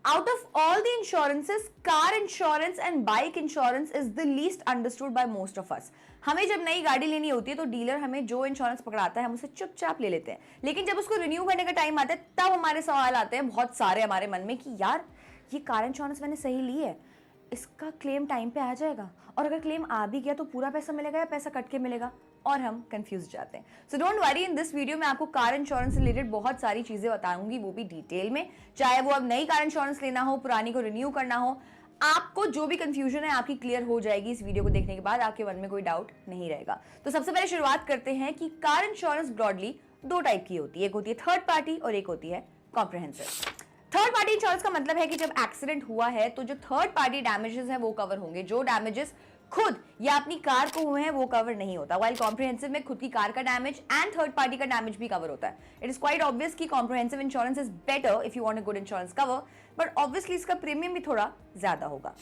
Out of all the insurances, car insurance and bike insurance is the least understood by most of us. हमें जब नई गाड़ी लेनी होती है तो डीलर हमें जो इंश्योरेंस पकड़ाता है हम उसे चुपचाप ले लेते हैं, लेकिन जब उसको रिन्यू करने का टाइम आता है तब हमारे सवाल आते हैं बहुत सारे हमारे मन में कि यार ये कार इंश्योरेंस मैंने सही ली है, इसका क्लेम टाइम पे आ जाएगा, और अगर क्लेम आ भी गया तो पूरा पैसा मिलेगा या पैसा कट के मिलेगा, और हम कंफ्यूज जाते हैं. So don't worry, in this video में आपको कार इंश्योरेंस से रिलेटेड बहुत सारी चीजें बताऊंगी, वो भी डिटेल में. चाहे वो अब नई कार इंश्योरेंस लेना हो, पुरानी को रिन्यू करना हो, आपको जो भी कंफ्यूजन है आपकी क्लियर हो जाएगी इस वीडियो को देखने के बाद. आपके मन में कोई डाउट नहीं रहेगा. तो सबसे पहले शुरुआत करते हैं कि कार इंश्योरेंस ब्रॉडली दो टाइप की होती है. एक होती है थर्ड पार्टी और एक होती है कॉम्प्रिहेंसिव. थर्ड पार्टी इंश्योरेंस का मतलब है कि जब एक्सीडेंट हुआ है तो जो थर्ड पार्टी डैमेजेस हैं वो कवर होंगे. जो डैमेजेस खुद या अपनी कार को हुए हैं वो कवर नहीं होता. वाइल कॉम्प्रिहेंसिव में खुद की कार का डैमेज एंड थर्ड पार्टी का डैमेज भी कवर होता है. इट इज क्वाइट ऑब्वियस कि comprehensive insurance is better if you want a good insurance cover, but obviously इसका प्रीमियम भी थोड़ा ज्यादा होगा.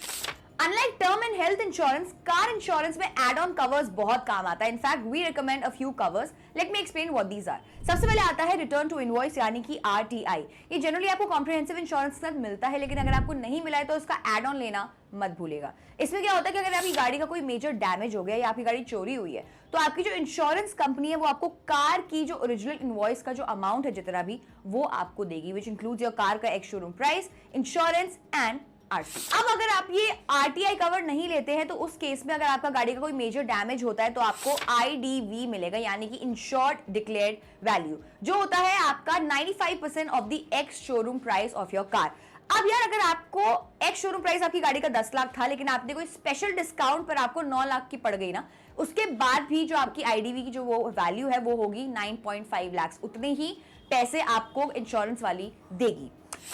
Unlike term and health insurance, car insurance में add-on covers बहुत काम आता है. In fact, we recommend a few covers. Let me explain what these are. सबसे पहले आता है return to invoice यानी कि RTI. ये जनरली आपको comprehensive insurance के साथ मिलता है, लेकिन अगर आपको नहीं मिला है तो इसका add-on लेना मत भूलेगा. इसमें क्या होता है कि अगर आपकी गाड़ी का कोई मेजर डैमेज हो गया या आपकी गाड़ी चोरी हुई है तो आपकी जो इंश्योरेंस कंपनी है वो आपको कार की जो ओरिजिनल इनवॉइस का जो अमाउंट है जितना भी वो आपको देगी, विच इंक्लूड्स योर कार का ex showroom price, insurance and RC. अब अगर आप ये आरटीआई कवर नहीं लेते हैं तो उस केस में अगर आपका गाड़ी का कोई मेजर डैमेज होता है तो आपको आईडीवी मिलेगा, यानी कि इंश्योर्ड डिक्लेयर्ड वैल्यू, जो होता है आपका 95% of the ex showroom price of your car. अब यार अगर आपको एक्स शोरूम प्राइस आपकी गाड़ी का 10 लाख था, लेकिन आपने कोई स्पेशल डिस्काउंट पर आपको 9 लाख की पड़ गई ना, उसके बाद भी जो आपकी आईडीवी की जो वो वैल्यू है वो होगी 9.5 लाख. उतने ही पैसे आपको इंश्योरेंस वाली देगी.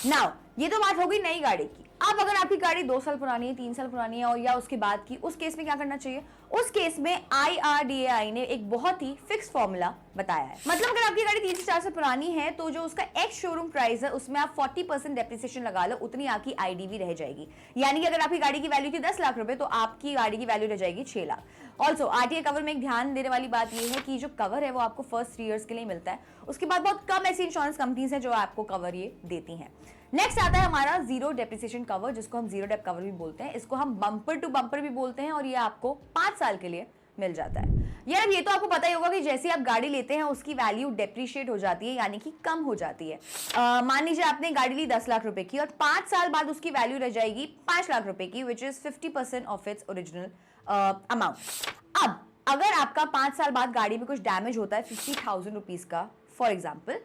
नाउ ये तो बात होगी नई गाड़ी की. अब अगर आपकी गाड़ी 2 साल पुरानी है, 3 साल पुरानी है और या उसके बाद की, उस केस में क्या करना चाहिए? उस केस में IRDAI ने एक बहुत ही फिक्स फॉर्मूला बताया है. मतलब अगर आपकी गाड़ी 3 से 4 साल पुरानी है तो जो उसका एक्स शोरूम प्राइस है उसमें आप 40% डेप्रिसिएशन लगा लो, उतनी आपकी आईडीवी रह जाएगी. यानी कि अगर आपकी गाड़ी की वैल्यू थी 10 लाख रुपए तो आपकी गाड़ी की वैल्यू रह जाएगी 6 लाख. ऑल्सो आरटीआई कवर में एक ध्यान देने वाली बात यह है कि जो कवर है वो आपको फर्स्ट 3 ईयर्स के लिए मिलता है. उसके बाद बहुत कम ऐसी इंश्योरेंस कंपनीज हैं जो आपको कवर ये देती हैं. नेक्स्ट आता है हमारा जीरो डेप्रिसिएशन कवर, जिसको हम जीरो डेप कवर भी बोलते हैं. इसको हम बम्पर टू बम्पर भी बोलते हैं और ये आपको 5 साल के लिए मिल जाता है. यार ये तो आपको पता ही होगा कि जैसे आप गाड़ी लेते हैं उसकी वैल्यू डेप्रिशिएट हो जाती है, यानी कि कम हो जाती है. मान लीजिए आपने गाड़ी ली 10 लाख रुपए की और 5 साल बाद उसकी वैल्यू रह जाएगी 5 लाख रुपए की, which is 50% of its original amount. अब अगर आपका 5 साल बाद गाड़ी में कुछ डैमेज होता है 50,000 रुपीज का फॉर एग्जाम्पल,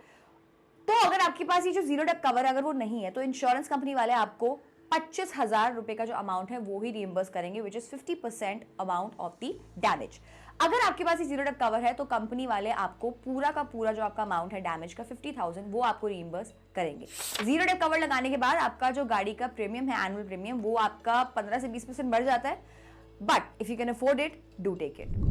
तो अगर आपके पास ये जो जीरो डेप कवर है अगर वो नहीं है तो इंश्योरेंस कंपनी वाले आपको 25,000 रुपए का जो अमाउंट है वो ही रिइंबर्स करेंगे, which is 50% amount of the damage. अगर आपके पास ये जीरो डेप कवर है तो कंपनी वाले आपको पूरा का पूरा जो आपका अमाउंट है डैमेज का 50,000 वो आपको रिइंबर्स करेंगे. जीरो डेप कवर लगाने के बाद आपका जो गाड़ी का प्रीमियम है, एनुअल प्रीमियम, वो आपका 15 से 20% बढ़ जाता है. But if you can afford it, do take it.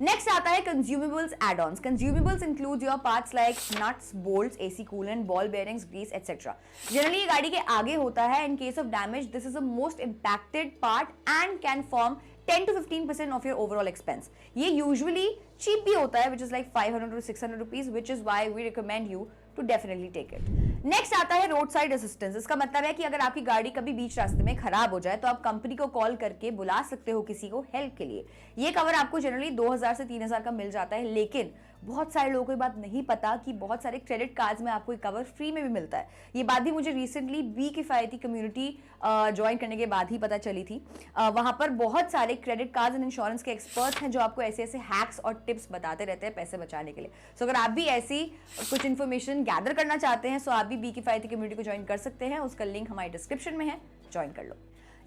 Next आता है consumables add-ons. Consumables include your parts like nuts, bolts, AC coolant, ball bearings, grease etcetera. Generally ये गाड़ी के आगे होता है. In case of damage this is the most impacted part and can form 10 to 15% of your overall expense. ये usually cheap भी होता है, which is like 500 to 600 rupees, which is why we recommend you to definitely take it. Next आता है road side assistance. इसका मतलब है कि अगर आपकी गाड़ी कभी बीच रास्ते में खराब हो जाए तो आप कंपनी को कॉल करके बुला सकते हो किसी को हेल्प के लिए. ये कवर आपको जनरली 2,000 से 3,000 का मिल जाता है, लेकिन बहुत सारे लोगों को ये बात नहीं पता कि बहुत सारे क्रेडिट कार्ड्स में आपको ये कवर फ्री में भी मिलता है. ये बात भी मुझे रिसेंटली बी किफायती कम्युनिटी ज्वाइन करने के बाद ही पता चली थी. वहां पर बहुत सारे क्रेडिट कार्ड्स एंड इंश्योरेंस के एक्सपर्ट्स हैं जो आपको ऐसे ऐसे हैक्स और टिप्स बताते रहते हैं पैसे बचाने के लिए. सो अगर आप भी ऐसी कुछ इन्फॉर्मेशन गैदर करना चाहते हैं तो आप भी बी किफायती कम्युनिटी को ज्वाइन कर सकते हैं. उसका लिंक हमारी डिस्क्रिप्शन में है, ज्वाइन कर लो.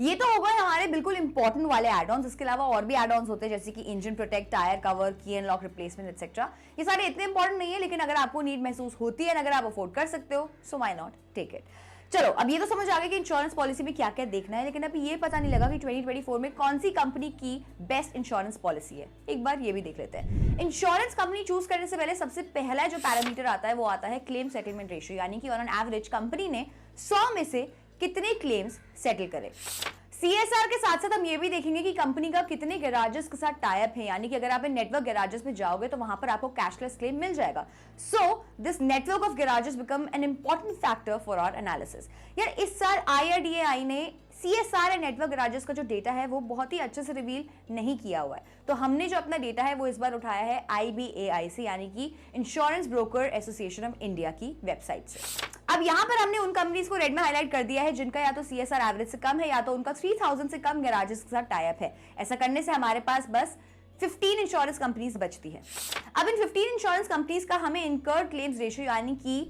ये तो हो गए हमारे बिल्कुल इंपॉर्टेंट वाले एड-ऑन्स. इसके अलावा और भी एड-ऑन्स होते हैं जैसे कि इंजन प्रोटेक्ट, टायर कवर, की एंड लॉक रिप्लेसमेंट एटसेट्रा. ये सारे इतने इंपॉर्टेंट नहीं है, लेकिन अगर आपको नीड महसूस होती है, अगर आप अफोर्ड कर सकते हो, so why not take it. चलो अब ये तो समझ आ गया कि इंश्योरेंस पॉलिसी में क्या क्या देखना है, लेकिन अभी ये पता नहीं लगा कि 2024 में कौन सी कंपनी की बेस्ट इंश्योरेंस पॉलिसी है. एक बार ये भी देख लेते हैं. इंश्योरेंस कंपनी चूज करने से पहले सबसे पहला जो पैरामीटर आता है वो आता है क्लेम सेटलमेंट रेशियो, यानी कि ऑन एन एवरेज कंपनी ने 100 में से कितने क्लेम्स सेटल करे. CSR के साथ साथ हम ये भी देखेंगे कि कंपनी का कितने गैराजेस के साथ टाइप है, यानी कि अगर आप इन नेटवर्क गैराजेस में जाओगे तो वहां पर आपको कैशलेस क्लेम मिल जाएगा. So this network of garages become an important factor for our analysis. यार इस साल IRDAI ने CSR एंड नेटवर्क गैराजेस का जो डेटा है वो बहुत ही अच्छे से रिवील नहीं किया हुआ है. तो हमने जो अपना डेटा है वो इस बार उठाया है IBAI से, यानी कि insurance broker association of India की वेबसाइट से. अब यहां पर हमने उन कंपनीज को रेड में हाईलाइट कर दिया है जिनका या तो CSR एवरेज से कम है या तो उनका 3000 से कम गैराजेस के साथ टाई अप है. ऐसा करने से हमारे पास बस 15 इंश्योरेंस कंपनीज बचती है. अब इन 15 इंश्योरेंस कंपनीज का हमें इनकर्ड क्लेम्स रेशियो यानी कि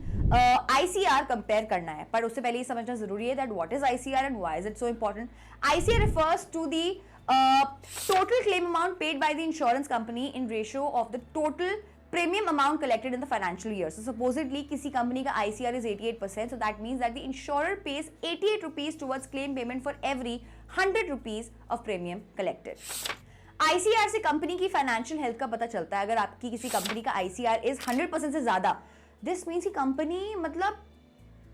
ICR कंपेयर करना है. पर उससे पहले ये समझना जरूरी है that what is ICR and why is it so important. ICR refers to the total claim amount paid by the insurance company in ratio of the total premium amount collected in the financial year. So supposedly किसी company का ICR is 88%, so that means that the insurer pays 88 rupees towards claim payment for every 100 rupees of premium collected. ICR से company की financial health का पता चलता है. अगर आपकी किसी कंपनी का ICR is 100% से ज्यादा, दिस मीन्स की कंपनी मतलब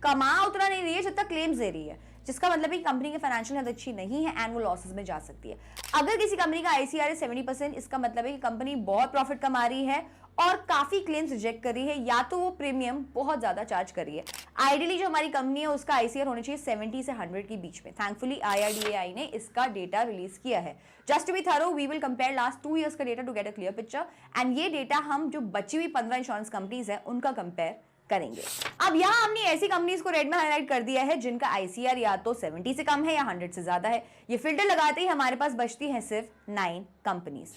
कमा उतना नहीं रही है जितना क्लेम्स दे रही है, जिसका मतलब है कि कंपनी की फाइनेंशियल हेल्थ अच्छी नहीं है एंड वो लॉसेस में जा सकती है. अगर किसी कंपनी का ICR 70%, इसका मतलब है कि कंपनी बहुत प्रॉफिट कमा रही है और काफी क्लेम्स रिजेक्ट कर रही है, या तो वो प्रीमियम बहुत ज्यादा चार्ज कर रही है. आइडियली जो हमारी कंपनी है उसका ICR होना चाहिए 70 से 100 के बीच में. थैंकफुली IRDAI ने इसका डेटा रिलीज किया है. Just to be thorough we will compare last 2 years का data to get a clear picture, and ये डेटा हम जो बची हुई 15 इंश्योरेंस कंपनीज है उनका कंपेयर करेंगे. अब यहां हमने ऐसी कंपनीज को रेड में हाईलाइट कर दिया है जिनका ICR या तो 70 से कम है या 100 से ज्यादा है. ये फिल्टर लगाते ही हमारे पास बचती है सिर्फ 9 कंपनीज.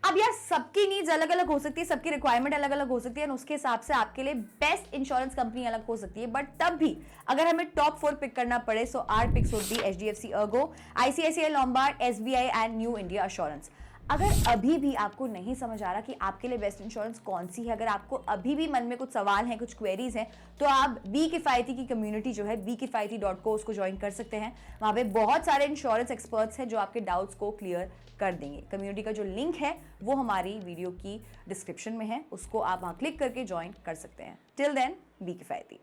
अब यार सबकी नीड्स अलग अलग हो सकती है, सबकी रिक्वायरमेंट अलग अलग हो सकती है, और उसके हिसाब से आपके लिए बेस्ट इंश्योरेंस कंपनी अलग हो सकती है. बट तब भी अगर हमें टॉप 4 पिक करना पड़े, so our picks would be HDFC ERGO, ICICI Lombard, SBI and New India Assurance. अगर अभी भी आपको नहीं समझ आ रहा कि आपके लिए बेस्ट इंश्योरेंस कौन सी है, अगर आपको अभी भी मन में कुछ सवाल हैं, कुछ क्वेरीज हैं, तो आप बी किफायती की कम्युनिटी जो है bkifayti.co उसको ज्वाइन कर सकते हैं. वहां पे बहुत सारे इंश्योरेंस एक्सपर्ट्स हैं जो आपके डाउट्स को क्लियर कर देंगे. कम्युनिटी का जो लिंक है वो हमारी वीडियो की डिस्क्रिप्शन में है, उसको आप वहां क्लिक करके ज्वाइन कर सकते हैं. टिल देन बी किफायती.